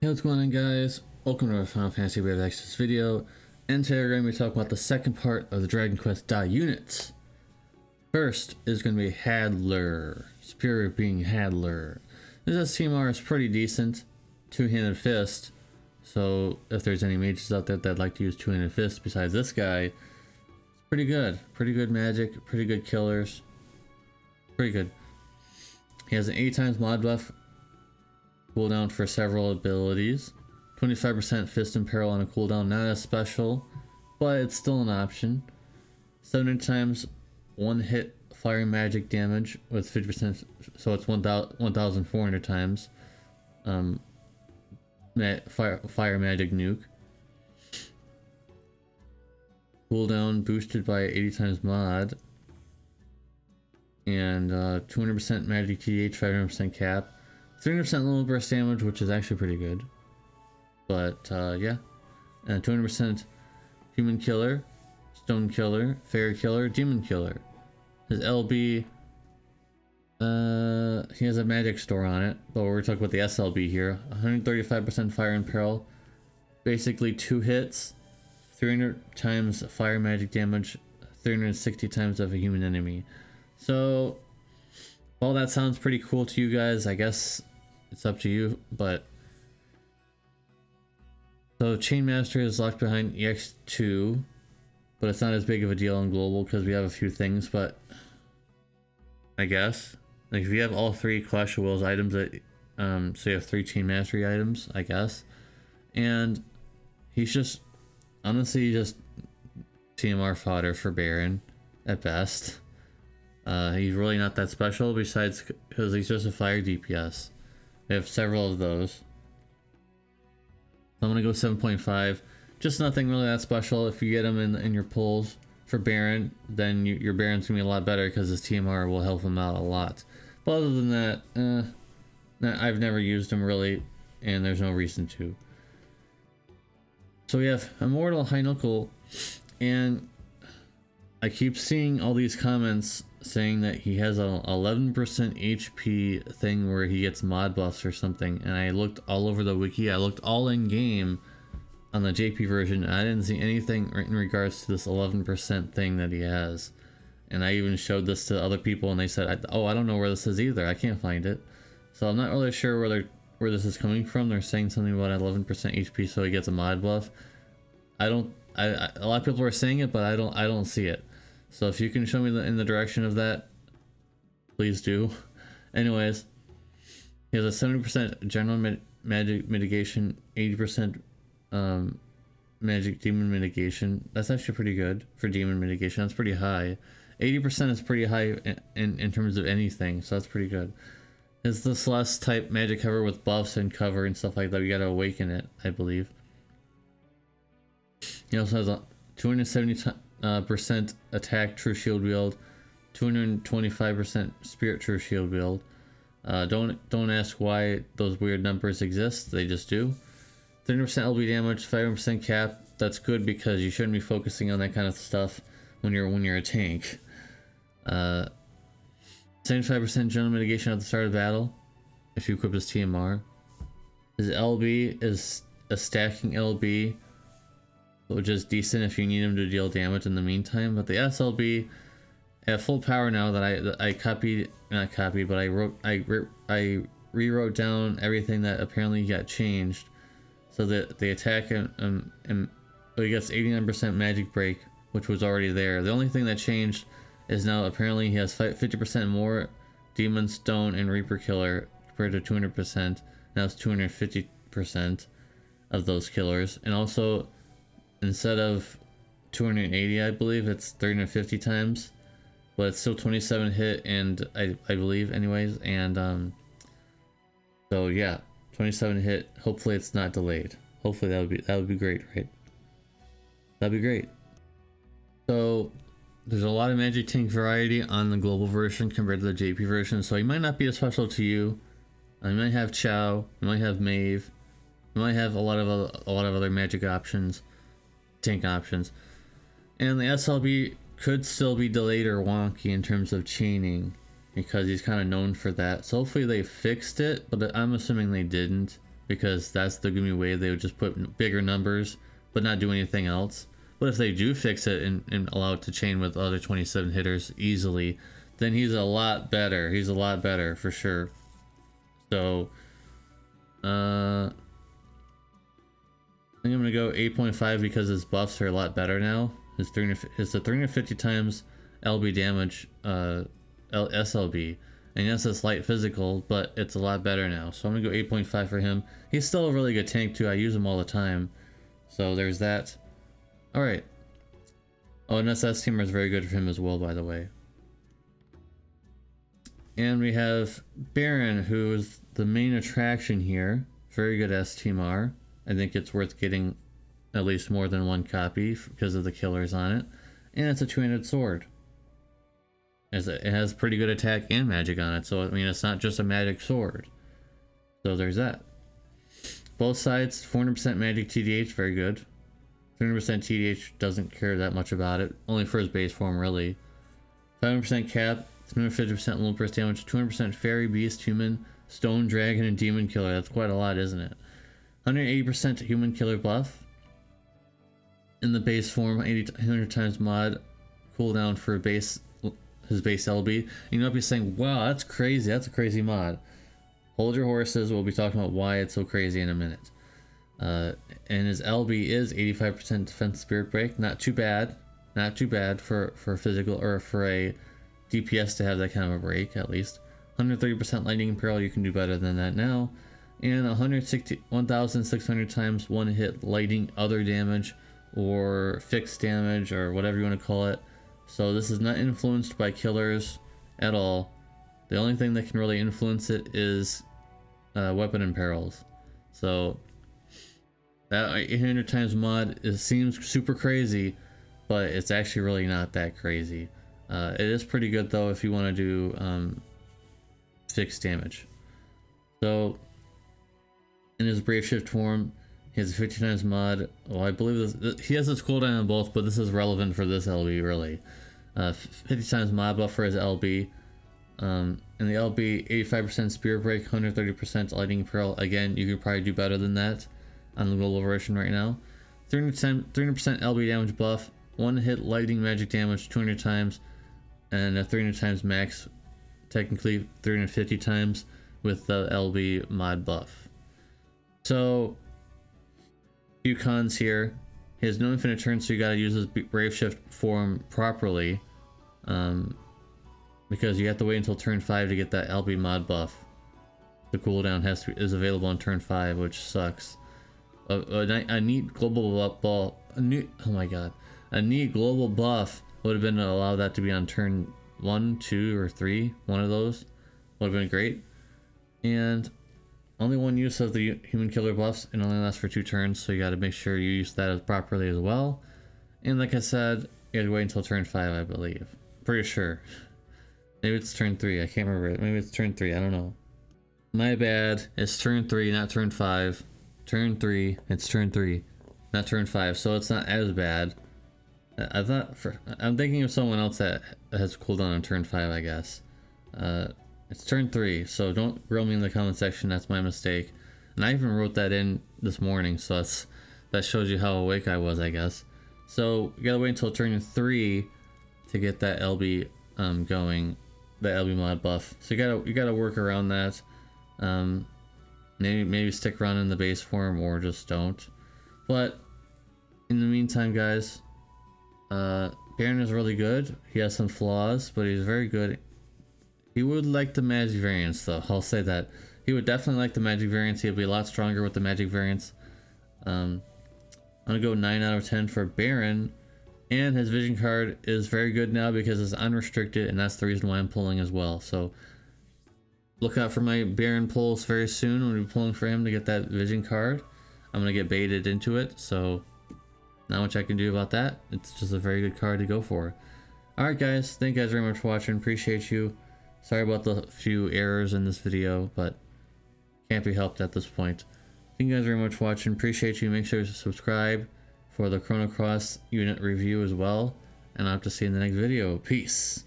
Hey, what's going on, guys? Welcome to our Final Fantasy Wave Access video, and today we're going to be talking about the second part of the Dragon Quest die units. First is going to be Hadler, Superior Being Hadler. This STMR is pretty decent, two-handed fist, so if there's any mages out there that'd like to use two-handed fist besides this guy, it's pretty good magic, pretty good killers, pretty good. He has an 8 times mod buff, cooldown for several abilities, 25% fist and peril on a cooldown, not as special, but it's still an option. 70 times one hit fire magic damage with 50%, so it's 1,400 times fire magic nuke. Cooldown boosted by 80 times mod, and 200% magic TH, 500% cap. 300% little burst damage, which is actually pretty good. But yeah, 200% human killer, stone killer, fairy killer, demon killer. His LB, he has a magic store on it, but we're talking about the SLB here. 135% fire and peril, basically 2 hits, 300 times fire magic damage, 360 times of a human enemy. So, well, that sounds pretty cool to you guys. I guess it's up to you, but so Chainmaster is locked behind EX2, but it's not as big of a deal in global because we have a few things. But I guess like if you have all 3 Clash of Wills items, that so you have 3 Chain Mastery items, I guess, and he's just honestly just TMR fodder for Baran at best. He's really not that special besides because he's just a fire DPS. We have several of those. So I'm gonna go 7.5. Just nothing really that special. If you get him in your pulls for Baran, then your Baran's gonna be a lot better because his TMR will help him out a lot. But other than that, I've never used him really, and there's no reason to. So we have Immortal Hyunckel, and I keep seeing all these comments saying that he has a 11% HP thing where he gets mod buffs or something, and I looked all over the wiki, I looked all in game on the JP version, and I didn't see anything in regards to this 11% thing that he has. And I even showed this to other people and they said, oh, I don't know where this is either, I can't find it. So I'm not really sure where this is coming from. They're saying something about 11% HP so he gets a mod buff. A lot of people are saying it, but I don't see it. So if you can show me in the direction of that, please do. Anyways, he has a 70% general magic mitigation, 80% magic demon mitigation. That's actually pretty good for demon mitigation. That's pretty high. 80% is pretty high in terms of anything, so that's pretty good. It's the Celeste type magic cover with buffs and cover and stuff like that. We gotta awaken it, I believe. He also has a 270% attack true shield wield, 225% spirit true shield wield. Don't ask why those weird numbers exist, they just do. 30% LB damage, 5% cap. That's good because you shouldn't be focusing on that kind of stuff when you're a tank. 75% general mitigation at the start of battle if you equip his TMR. His LB is a stacking LB, which is decent if you need him to deal damage in the meantime. But the SLB at full power now that I rewrote down everything that apparently got changed, so that the attack he gets 89% magic break, which was already there. The only thing that changed is now apparently he has 50% more demon, stone, and reaper killer compared to 200%. Now it's 250% of those killers, and also instead of 280, I believe it's 350 times, but it's still 27 hit, and I believe anyways, and so yeah, 27 hit. Hopefully it's not delayed. Hopefully that would be great, right? That'd be great. So there's a lot of magic tank variety on the global version compared to the JP version, so he might not be as special to you. You might have Chow, you might have Maeve, you might have a lot of other magic options, tank options, and the SLB could still be delayed or wonky in terms of chaining. because he's kind of known for that. So hopefully they fixed it, but I'm assuming they didn't. because that's the Gumi way. They would just put bigger numbers but not do anything else. But if they do fix it and allow it to chain with other 27 hitters easily, then he's a lot better. He's a lot better for sure. So I think I'm gonna go 8.5 because his buffs are a lot better now. His 350 times LB damage SLB. And yes, it's light physical, but it's a lot better now. So I'm gonna go 8.5 for him. He's still a really good tank too. I use him all the time. So there's that. Alright. Oh, and SS Teamer is very good for him as well, by the way. And we have Baran, who is the main attraction here. Very good S-Teamer. I think it's worth getting at least more than one copy because of the killers on it. And it's a two-handed sword. It has pretty good attack and magic on it, so I mean it's not just a magic sword. So there's that. Both sides, 400% magic TDH, very good. 300% TDH, doesn't care that much about it, only for his base form really. 500% cap, 350% low burst damage, 200% fairy, beast, human, stone, dragon, and demon killer. That's quite a lot, isn't it? 180% human killer buff. In the base form, 100 times mod cooldown for his base LB. And you might be saying, wow, that's crazy. That's a crazy mod. Hold your horses. We'll be talking about why it's so crazy in a minute. And his LB is 85% defense spirit break. Not too bad. Not too bad for physical or for a DPS to have that kind of a break, at least. 130% lightning imperial. You can do better than that now. And 1,600 times one hit lightning other damage or fixed damage or whatever you want to call it. So this is not influenced by killers at all. The only thing that can really influence it is weapon imperils. So that 800 times mod seems super crazy, but it's actually really not that crazy. It is pretty good though if you want to do fixed damage. So in his Brave Shift form, he has a 50 times mod. Well, I believe he has this cooldown on both, but this is relevant for this LB really. 50 times mod buff for his LB. And the LB, 85% spear break, 130% lightning imperial. Again, you could probably do better than that on the global version right now. 300% LB damage buff, one hit lightning magic damage 200 times, and a 300 times max, technically 350 times with the LB mod buff. So few cons here. He has no infinite turns, so you gotta use his Brave Shift form properly. Because you have to wait until turn 5 to get that LB mod buff. The cooldown is available on turn 5, which sucks. A neat global buff, a neat global buff would have been to allow that to be on turn 1, 2, or 3. One of those would have been great. And only one use of the human killer buffs, and only lasts for 2 turns, so you got to make sure you use that properly as well. And like I said, you have to wait until turn 5, I believe. Pretty sure. Maybe it's turn 3, I can't remember. Maybe it's turn 3, I don't know. My bad, it's turn 3, not turn 5. Turn 3, it's turn 3, not turn 5, so it's not as bad. I'm thinking of someone else that has cooldown on turn 5, I guess. It's turn 3, so don't grill me in the comment section, that's my mistake. And I even wrote that in this morning, so that shows you how awake I was, I guess. So you gotta wait until turn 3 to get that LB going, the LB mod buff. So you gotta work around that. Maybe stick around in the base form or just don't. But in the meantime, guys, Baran is really good. He has some flaws, but he's very good. He would like the magic variants, though. I'll say that. He would definitely like the magic variants. He'll be a lot stronger with the magic variants. I'm gonna go 9 out of 10 for Baran. And his vision card is very good now because it's unrestricted, and that's the reason why I'm pulling as well. So look out for my Baran pulls very soon. I'm gonna be pulling for him to get that vision card. I'm gonna get baited into it, so not much I can do about that. It's just a very good card to go for. Alright guys, thank you guys very much for watching. Appreciate you. Sorry about the few errors in this video, but can't be helped at this point. Thank you guys very much for watching. Appreciate you. Make sure to subscribe for the Chrono Cross unit review as well. And I'll have to see you in the next video. Peace.